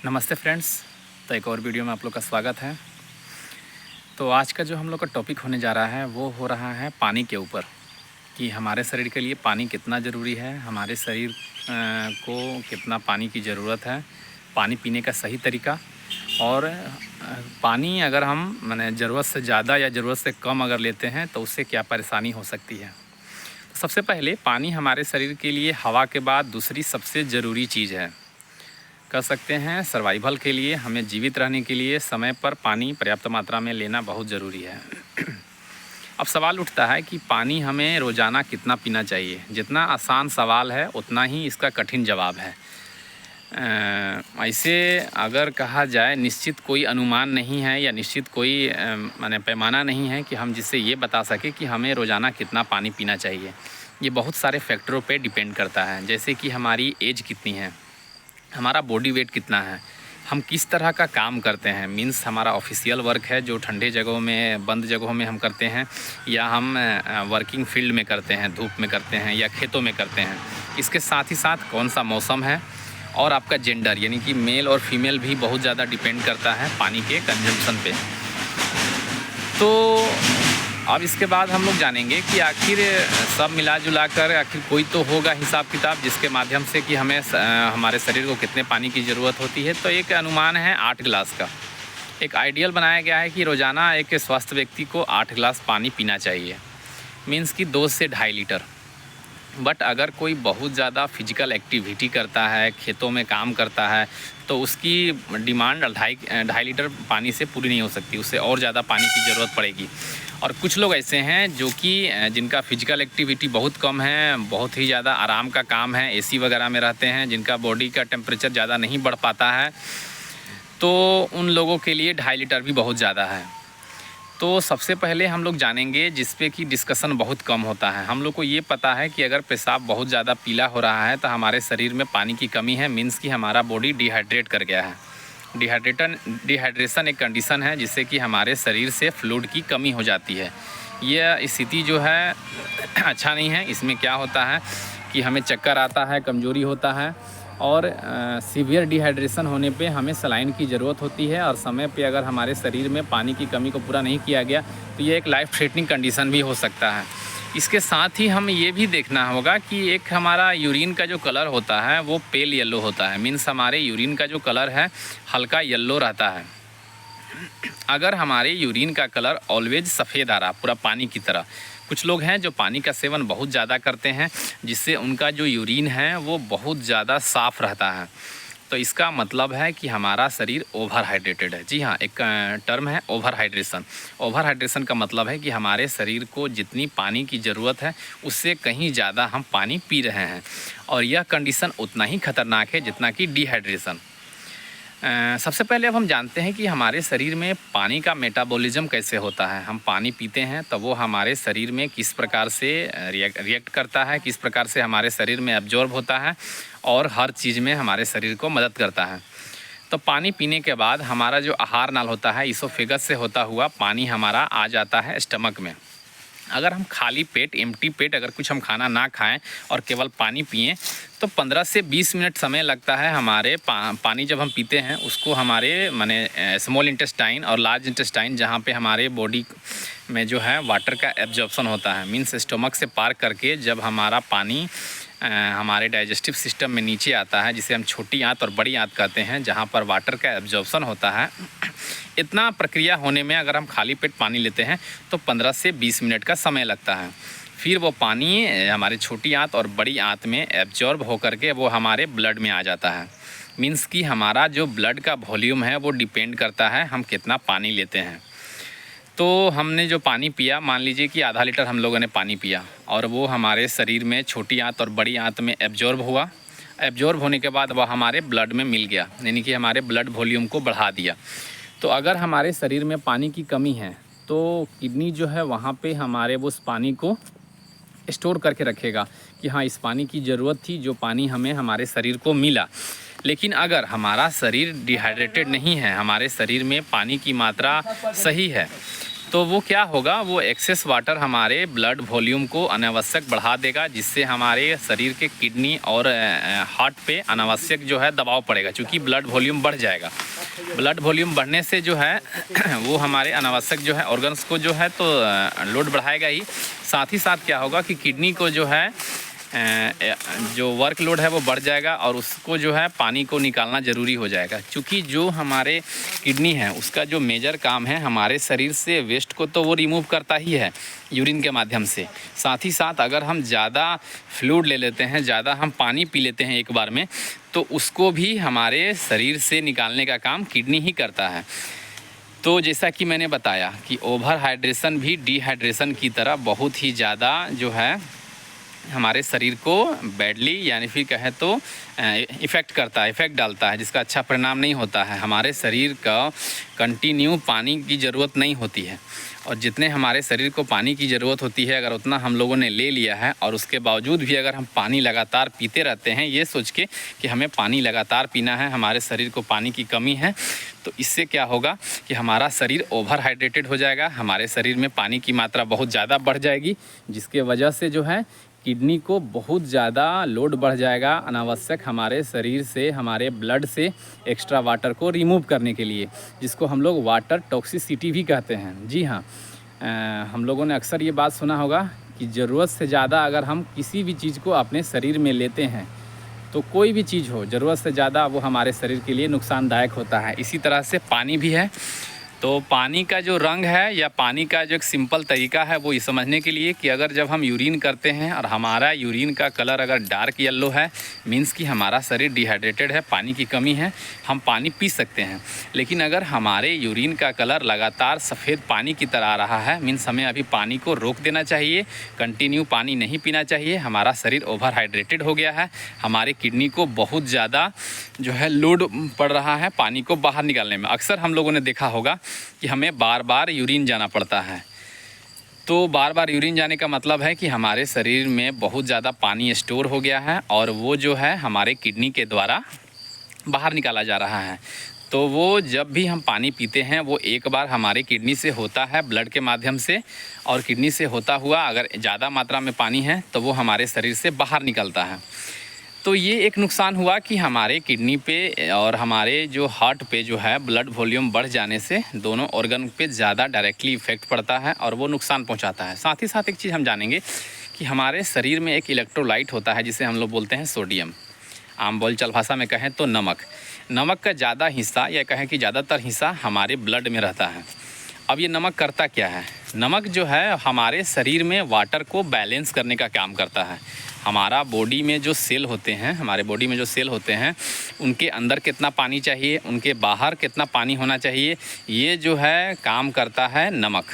नमस्ते फ्रेंड्स। तो एक और वीडियो में आप लोग का स्वागत है। तो आज का जो हम लोग का टॉपिक होने जा रहा है वो हो रहा है पानी के ऊपर, कि हमारे शरीर के लिए पानी कितना ज़रूरी है, हमारे शरीर को कितना पानी की ज़रूरत है, पानी पीने का सही तरीका, और पानी अगर हम माने ज़रूरत से ज़्यादा या ज़रूरत से कम अगर लेते हैं तो उससे क्या परेशानी हो सकती है। तो सबसे पहले पानी हमारे शरीर के लिए हवा के बाद दूसरी सबसे ज़रूरी चीज़ है। कह सकते हैं सर्वाइवल के लिए, हमें जीवित रहने के लिए समय पर पानी पर्याप्त मात्रा में लेना बहुत ज़रूरी है। अब सवाल उठता है कि पानी हमें रोज़ाना कितना पीना चाहिए। जितना आसान सवाल है उतना ही इसका कठिन जवाब है। ऐसे अगर कहा जाए निश्चित कोई अनुमान नहीं है या निश्चित कोई माने पैमाना नहीं है कि हम जिससे ये बता सके कि हमें रोज़ाना कितना पानी पीना चाहिए। ये बहुत सारे फैक्टरों पे डिपेंड करता है, जैसे कि हमारी एज कितनी है, हमारा बॉडी वेट कितना है, हम किस तरह का काम करते हैं, मीन्स हमारा ऑफिशियल वर्क है जो ठंडे जगहों में, बंद जगहों में हम करते हैं, या हम वर्किंग फील्ड में करते हैं, धूप में करते हैं या खेतों में करते हैं। इसके साथ ही साथ कौन सा मौसम है, और आपका जेंडर यानी कि मेल और फीमेल भी बहुत ज़्यादा डिपेंड करता है पानी के कंजम्पशन पे। तो अब इसके बाद हम लोग जानेंगे कि आखिर सब मिला जुला कर आखिर कोई तो होगा हिसाब किताब जिसके माध्यम से कि हमें हमारे शरीर को कितने पानी की ज़रूरत होती है। तो एक अनुमान है 8 गिलास का। एक आइडियल बनाया गया है कि रोज़ाना एक स्वस्थ व्यक्ति को 8 गिलास पानी पीना चाहिए, मीन्स कि 2 से 2.5 लीटर। बट अगर कोई बहुत ज़्यादा फिजिकल एक्टिविटी करता है, खेतों में काम करता है, तो उसकी डिमांड 2.5 लीटर पानी से पूरी नहीं हो सकती, उससे और ज़्यादा पानी की ज़रूरत पड़ेगी। और कुछ लोग ऐसे हैं जो कि जिनका फिजिकल एक्टिविटी बहुत कम है, बहुत ही ज़्यादा आराम का काम है, एसी वगैरह में रहते हैं, जिनका बॉडी का टेम्परेचर ज़्यादा नहीं बढ़ पाता है, तो उन लोगों के लिए 2.5 लीटर भी बहुत ज़्यादा है। तो सबसे पहले हम लोग जानेंगे जिस पे कि डिस्कशन बहुत कम होता है। हम लोग को ये पता है कि अगर पेशाब बहुत ज़्यादा पीला हो रहा है तो हमारे शरीर में पानी की कमी है, मीन्स कि हमारा बॉडी डिहाइड्रेट कर गया है। डिहाइड्रेशन एक कंडीशन है जिससे कि हमारे शरीर से फ्लूइड की कमी हो जाती है। यह स्थिति जो है अच्छा नहीं है। इसमें क्या होता है कि हमें चक्कर आता है, कमज़ोरी होता है, और सीवियर डिहाइड्रेशन होने पे हमें सलाइन की ज़रूरत होती है। और समय पे अगर हमारे शरीर में पानी की कमी को पूरा नहीं किया गया तो ये एक लाइफ थ्रेटनिंग कंडीशन भी हो सकता है। इसके साथ ही हमें ये भी देखना होगा कि एक हमारा यूरिन का जो कलर होता है वो पेल येलो होता है, मीन्स हमारे यूरिन का जो कलर है हल्का येलो रहता है। अगर हमारे यूरिन का कलर ऑलवेज सफ़ेद आ रहा पूरा पानी की तरह, कुछ लोग हैं जो पानी का सेवन बहुत ज़्यादा करते हैं जिससे उनका जो यूरिन है वो बहुत ज़्यादा साफ़ रहता है, तो इसका मतलब है कि हमारा शरीर ओवर हाइड्रेटेड है। जी हाँ, एक टर्म है ओवर हाइड्रेशन। ओवर हाइड्रेशन का मतलब है कि हमारे शरीर को जितनी पानी की ज़रूरत है उससे कहीं ज़्यादा हम पानी पी रहे हैं, और यह कंडीशन उतना ही खतरनाक है जितना कि डिहाइड्रेशन। सबसे पहले अब हम जानते हैं कि हमारे शरीर में पानी का मेटाबॉलिज्म कैसे होता है। हम पानी पीते हैं तो वो हमारे शरीर में किस प्रकार से रिएक्ट करता है, किस प्रकार से हमारे शरीर में एब्जॉर्ब होता है, और हर चीज़ में हमारे शरीर को मदद करता है। तो पानी पीने के बाद हमारा जो आहार नाल होता है, इसोफेगस से होता हुआ पानी हमारा आ जाता है स्टमक में। अगर हम खाली पेट, एम्प्टी पेट अगर कुछ हम खाना ना खाएं और केवल पानी पिएं तो 15 से 20 मिनट समय लगता है हमारे पानी जब हम पीते हैं उसको हमारे माने स्मॉल इंटेस्टाइन और लार्ज इंटेस्टाइन, जहाँ पे हमारे बॉडी में जो है वाटर का एब्जॉर्प्शन होता है, मीन्स स्टमक से पार करके जब हमारा पानी हमारे डाइजेस्टिव सिस्टम में नीचे आता है, जिसे हम छोटी आंत और बड़ी आंत कहते हैं, जहाँ पर वाटर का एब्जॉर्प्शन होता है। इतना प्रक्रिया होने में अगर हम खाली पेट पानी लेते हैं तो 15 से 20 मिनट का समय लगता है। फिर वो पानी हमारे छोटी आंत और बड़ी आंत में एब्जॉर्ब होकर के वो हमारे ब्लड में आ जाता है। मीन्स कि हमारा जो ब्लड का वॉल्यूम है वो डिपेंड करता है हम कितना पानी लेते हैं। तो हमने जो पानी पिया, मान लीजिए कि आधा लीटर हम लोगों ने पानी पिया, और वो हमारे शरीर में छोटी आंत और बड़ी आंत में एब्जॉर्ब हुआ। एब्जॉर्ब होने के बाद वह हमारे ब्लड में मिल गया, यानी कि हमारे ब्लड वॉल्यूम को बढ़ा दिया। तो अगर हमारे शरीर में पानी की कमी है तो किडनी जो है वहाँ पे हमारे उस पानी को स्टोर करके रखेगा कि हाँ, इस पानी की ज़रूरत थी, जो पानी हमें हमारे शरीर को मिला। लेकिन अगर हमारा शरीर डिहाइड्रेटेड नहीं है, हमारे शरीर में पानी की मात्रा सही है, तो वो क्या होगा, वो एक्सेस वाटर हमारे ब्लड वॉल्यूम को अनावश्यक बढ़ा देगा, जिससे हमारे शरीर के किडनी और हार्ट पे अनावश्यक जो है दबाव पड़ेगा, क्योंकि ब्लड वॉल्यूम बढ़ जाएगा। ब्लड वॉल्यूम बढ़ने से जो है वो हमारे अनावश्यक जो है ऑर्गन्स को जो है तो लोड बढ़ाएगा ही। साथ ही साथ क्या होगा कि किडनी को जो है जो वर्कलोड है वो बढ़ जाएगा और उसको जो है पानी को निकालना ज़रूरी हो जाएगा, क्योंकि जो हमारे किडनी है उसका जो मेजर काम है हमारे शरीर से वेस्ट को तो वो रिमूव करता ही है यूरिन के माध्यम से। साथ ही साथ अगर हम ज़्यादा फ्लूइड ले लेते हैं, ज़्यादा हम पानी पी लेते हैं एक बार में, तो उसको भी हमारे शरीर से निकालने का काम किडनी ही करता है। तो जैसा कि मैंने बताया कि ओवर हाइड्रेशन भी डिहाइड्रेशन की तरह बहुत ही ज़्यादा जो है हमारे शरीर को बैडली यानी फिर कहें तो इफ़ेक्ट करता है, इफ़ेक्ट डालता है, जिसका अच्छा परिणाम नहीं होता है। हमारे शरीर का कंटिन्यू पानी की ज़रूरत नहीं होती है, और जितने हमारे शरीर को पानी की ज़रूरत होती है अगर उतना हम लोगों ने ले लिया है और उसके बावजूद भी अगर हम पानी लगातार पीते रहते हैं ये सोच के कि हमें पानी लगातार पीना है, हमारे शरीर को पानी की कमी है, तो इससे क्या होगा कि हमारा शरीर ओवर हाइड्रेटेड हो जाएगा, हमारे शरीर में पानी की मात्रा बहुत ज़्यादा बढ़ जाएगी, जिसके वजह से जो है किडनी को बहुत ज़्यादा लोड बढ़ जाएगा अनावश्यक हमारे शरीर से, हमारे ब्लड से एक्स्ट्रा वाटर को रिमूव करने के लिए, जिसको हम लोग वाटर टॉक्सिसिटी भी कहते हैं। जी हाँ, हम लोगों ने अक्सर ये बात सुना होगा कि ज़रूरत से ज़्यादा अगर हम किसी भी चीज़ को अपने शरीर में लेते हैं तो कोई भी चीज़ हो, ज़रूरत से ज़्यादा वो हमारे शरीर के लिए नुकसानदायक होता है। इसी तरह से पानी भी है। तो पानी का जो रंग है या पानी का जो एक सिंपल तरीका है वो ये समझने के लिए कि अगर जब हम यूरिन करते हैं और हमारा यूरिन का कलर अगर डार्क येलो है, मीन्स कि हमारा शरीर डिहाइड्रेटेड है, पानी की कमी है, हम पानी पी सकते हैं। लेकिन अगर हमारे यूरिन का कलर लगातार सफ़ेद पानी की तरह आ रहा है, मीन्स हमें अभी पानी को रोक देना चाहिए, कंटिन्यू पानी नहीं पीना चाहिए, हमारा शरीर ओवर हाइड्रेटेड हो गया है, हमारे किडनी को बहुत ज़्यादा जो है लोड पड़ रहा है पानी को बाहर निकालने में। अक्सर हम लोगों ने देखा होगा कि हमें बार बार यूरिन जाना पड़ता है। तो बार बार यूरिन जाने का मतलब है कि हमारे शरीर में बहुत ज़्यादा पानी स्टोर हो गया है और वो जो है हमारे किडनी के द्वारा बाहर निकाला जा रहा है। तो वो जब भी हम पानी पीते हैं वो एक बार हमारे किडनी से होता है ब्लड के माध्यम से, और किडनी से होता हुआ अगर ज़्यादा मात्रा में पानी है तो वो हमारे शरीर से बाहर निकलता है। तो ये एक नुकसान हुआ कि हमारे किडनी पे और हमारे जो हार्ट पे जो है ब्लड वॉल्यूम बढ़ जाने से दोनों ऑर्गन पे ज़्यादा डायरेक्टली इफ़ेक्ट पड़ता है और वो नुकसान पहुंचाता है। साथ ही साथ एक चीज़ हम जानेंगे कि हमारे शरीर में एक इलेक्ट्रोलाइट होता है जिसे हम लोग बोलते हैं सोडियम, आम बोलचाल भाषा में कहें तो नमक। नमक का ज़्यादा हिस्सा या कहें कि ज़्यादातर हिस्सा हमारे ब्लड में रहता है। अब ये नमक करता क्या है? नमक जो है हमारे शरीर में वाटर को बैलेंस करने का काम करता है। हमारा बॉडी में जो सेल होते हैं, हमारे बॉडी में जो सेल होते हैं उनके अंदर कितना पानी चाहिए, उनके बाहर कितना पानी होना चाहिए, ये जो है काम करता है नमक।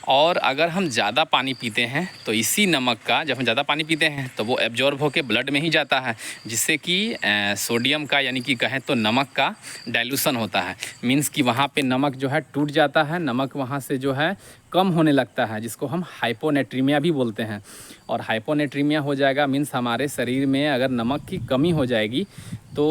और अगर हम ज़्यादा पानी पीते हैं तो इसी नमक का, जब हम ज़्यादा पानी पीते हैं तो वो एब्जॉर्ब होकर ब्लड में ही जाता है, जिससे कि सोडियम का यानी कि कहें तो नमक का डाइल्यूशन होता है। मीन्स कि वहाँ पे नमक जो है टूट जाता है, नमक वहाँ से जो है कम होने लगता है, जिसको हम हाइपोनेट्रीमिया भी बोलते हैं। और हाइपोनेट्रीमिया हो जाएगा मीन्स हमारे शरीर में अगर नमक की कमी हो जाएगी तो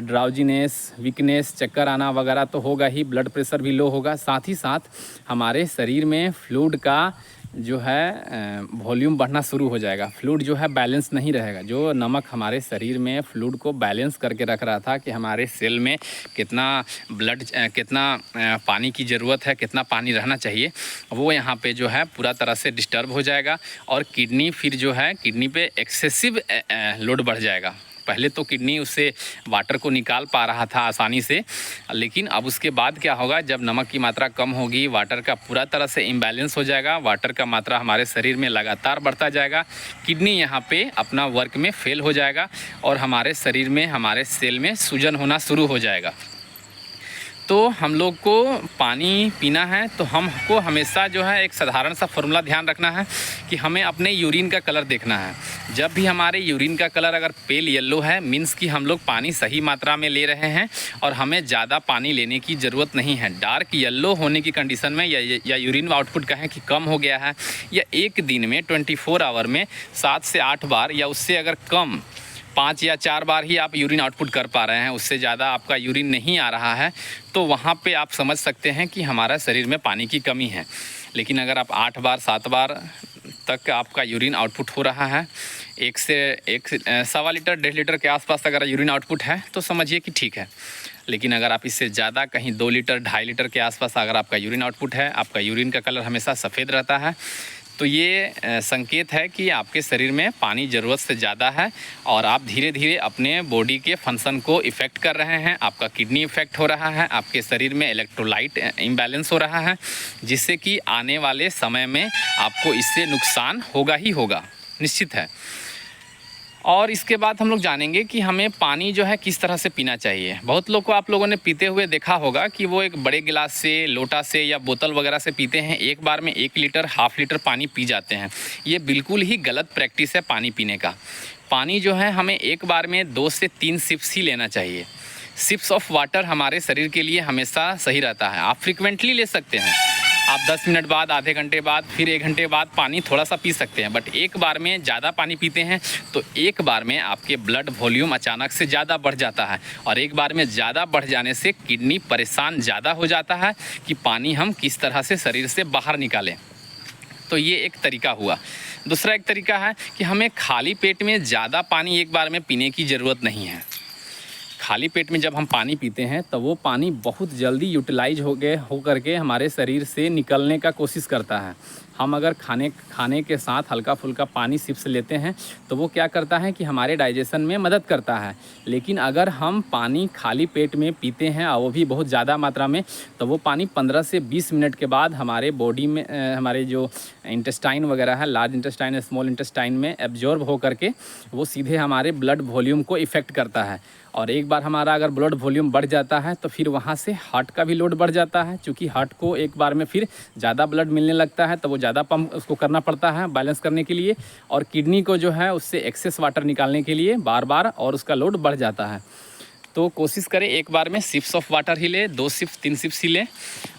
ड्राउजीनेस, वीकनेस, चक्कर आना वगैरह तो होगा ही, ब्लड प्रेशर भी लो होगा। साथ ही साथ हमारे शरीर में फ्लूइड का जो है वॉल्यूम बढ़ना शुरू हो जाएगा, फ्लूइड जो है बैलेंस नहीं रहेगा। जो नमक हमारे शरीर में फ्लूइड को बैलेंस करके रख रहा था कि हमारे सेल में कितना ब्लड, कितना पानी की ज़रूरत है, कितना पानी रहना चाहिए, वो यहाँ पे जो है पूरा तरह से डिस्टर्ब हो जाएगा और किडनी फिर जो है किडनी पे एक्सेसिव लोड बढ़ जाएगा। पहले तो किडनी उससे वाटर को निकाल पा रहा था आसानी से, लेकिन अब उसके बाद क्या होगा, जब नमक की मात्रा कम होगी, वाटर का पूरा तरह से इम्बैलेंस हो जाएगा, वाटर का मात्रा हमारे शरीर में लगातार बढ़ता जाएगा, किडनी यहाँ पे अपना वर्क में फेल हो जाएगा और हमारे शरीर में, हमारे सेल में सूजन होना शुरू हो जाएगा। तो हम लोग को पानी पीना है तो हमको हमेशा जो है एक साधारण सा फॉर्मूला ध्यान रखना है कि हमें अपने यूरिन का कलर देखना है। जब भी हमारे यूरिन का कलर अगर पेल येलो है, मीन्स कि हम लोग पानी सही मात्रा में ले रहे हैं और हमें ज़्यादा पानी लेने की ज़रूरत नहीं है। डार्क येलो होने की कंडीशन में या यूरिन आउटपुट कहें कि कम हो गया है, या एक दिन में 24 आवर में 7 से 8 बार या उससे अगर कम 5 या 4 बार ही आप यूरिन आउटपुट कर पा रहे हैं, उससे ज़्यादा आपका यूरिन नहीं आ रहा है, तो वहाँ पे आप समझ सकते हैं कि हमारा शरीर में पानी की कमी है। लेकिन अगर आप 8 बार 7 बार तक आपका यूरिन आउटपुट हो रहा है, 1 से 1.25 लीटर 1.5 लीटर के आसपास अगर यूरिन आउटपुट है तो समझिए कि ठीक है। लेकिन अगर आप इससे ज़्यादा कहीं 2 लीटर 2.5 लीटर के आसपास अगर आपका यूरिन आउटपुट है, आपका यूरिन का कलर हमेशा सफ़ेद रहता है, तो ये संकेत है कि आपके शरीर में पानी ज़रूरत से ज़्यादा है और आप धीरे धीरे अपने बॉडी के फंक्शन को इफ़ेक्ट कर रहे हैं। आपका किडनी इफ़ेक्ट हो रहा है, आपके शरीर में इलेक्ट्रोलाइट इम्बैलेंस हो रहा है, जिससे कि आने वाले समय में आपको इससे नुकसान होगा ही होगा, निश्चित है। और इसके बाद हम लोग जानेंगे कि हमें पानी जो है किस तरह से पीना चाहिए। बहुत लोग को आप लोगों ने पीते हुए देखा होगा कि वो एक बड़े गिलास से, लोटा से या बोतल वगैरह से पीते हैं, एक बार में 1 लीटर 1/2 लीटर पानी पी जाते हैं। ये बिल्कुल ही गलत प्रैक्टिस है पानी पीने का। पानी जो है हमें एक बार में 2 से 3 सिप्स ही लेना चाहिए। सिप्स ऑफ वाटर हमारे शरीर के लिए हमेशा सही रहता है। आप फ्रिक्वेंटली ले सकते हैं, आप 10 मिनट बाद, आधे घंटे बाद, फिर 1 घंटे बाद पानी थोड़ा सा पी सकते हैं। बट एक बार में ज़्यादा पानी पीते हैं तो एक बार में आपके ब्लड वॉल्यूम अचानक से ज़्यादा बढ़ जाता है, और एक बार में ज़्यादा बढ़ जाने से किडनी परेशान ज़्यादा हो जाता है कि पानी हम किस तरह से शरीर से बाहर निकालें। तो ये एक तरीका हुआ। दूसरा एक तरीका है कि हमें खाली पेट में ज़्यादा पानी एक बार में पीने की ज़रूरत नहीं है। खाली पेट में जब हम पानी पीते हैं तो वो पानी बहुत जल्दी यूटिलाइज हो करके हमारे शरीर से निकलने का कोशिश करता है। हम अगर खाने के साथ हल्का फुल्का पानी सिप्स लेते हैं तो वो क्या करता है कि हमारे डाइजेशन में मदद करता है। लेकिन अगर हम पानी खाली पेट में पीते हैं और वो भी बहुत ज़्यादा मात्रा में, तो वो पानी 15 से 20 मिनट के बाद हमारे बॉडी में हमारे जो इंटेस्टाइन वगैरह है, लार्ज इंटेस्टाइन, स्मॉल इंटेस्टाइन में एब्जॉर्ब हो करके वो सीधे हमारे ब्लड वॉल्यूम को इफ़ेक्ट करता है। और एक बार हमारा अगर ब्लड वॉल्यूम बढ़ जाता है तो फिर वहाँ से हार्ट का भी लोड बढ़ जाता है, क्योंकि हार्ट को एक बार में फिर ज़्यादा ब्लड मिलने लगता है तो वो ज़्यादा पंप उसको करना पड़ता है बैलेंस करने के लिए, और किडनी को जो है उससे एक्सेस वाटर निकालने के लिए बार बार और उसका लोड बढ़ जाता है। तो कोशिश करें एक बार में सिप्स ऑफ वाटर ही ले, 2 सिप्स 3 सिप्स ही लें।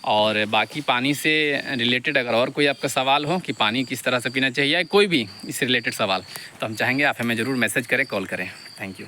और बाकी पानी से रिलेटेड अगर और कोई आपका सवाल हो कि पानी किस तरह से पीना चाहिए या कोई भी इससे रिलेटेड सवाल, तो हम चाहेंगे आप हमें ज़रूर मैसेज करें, कॉल करें। Thank you.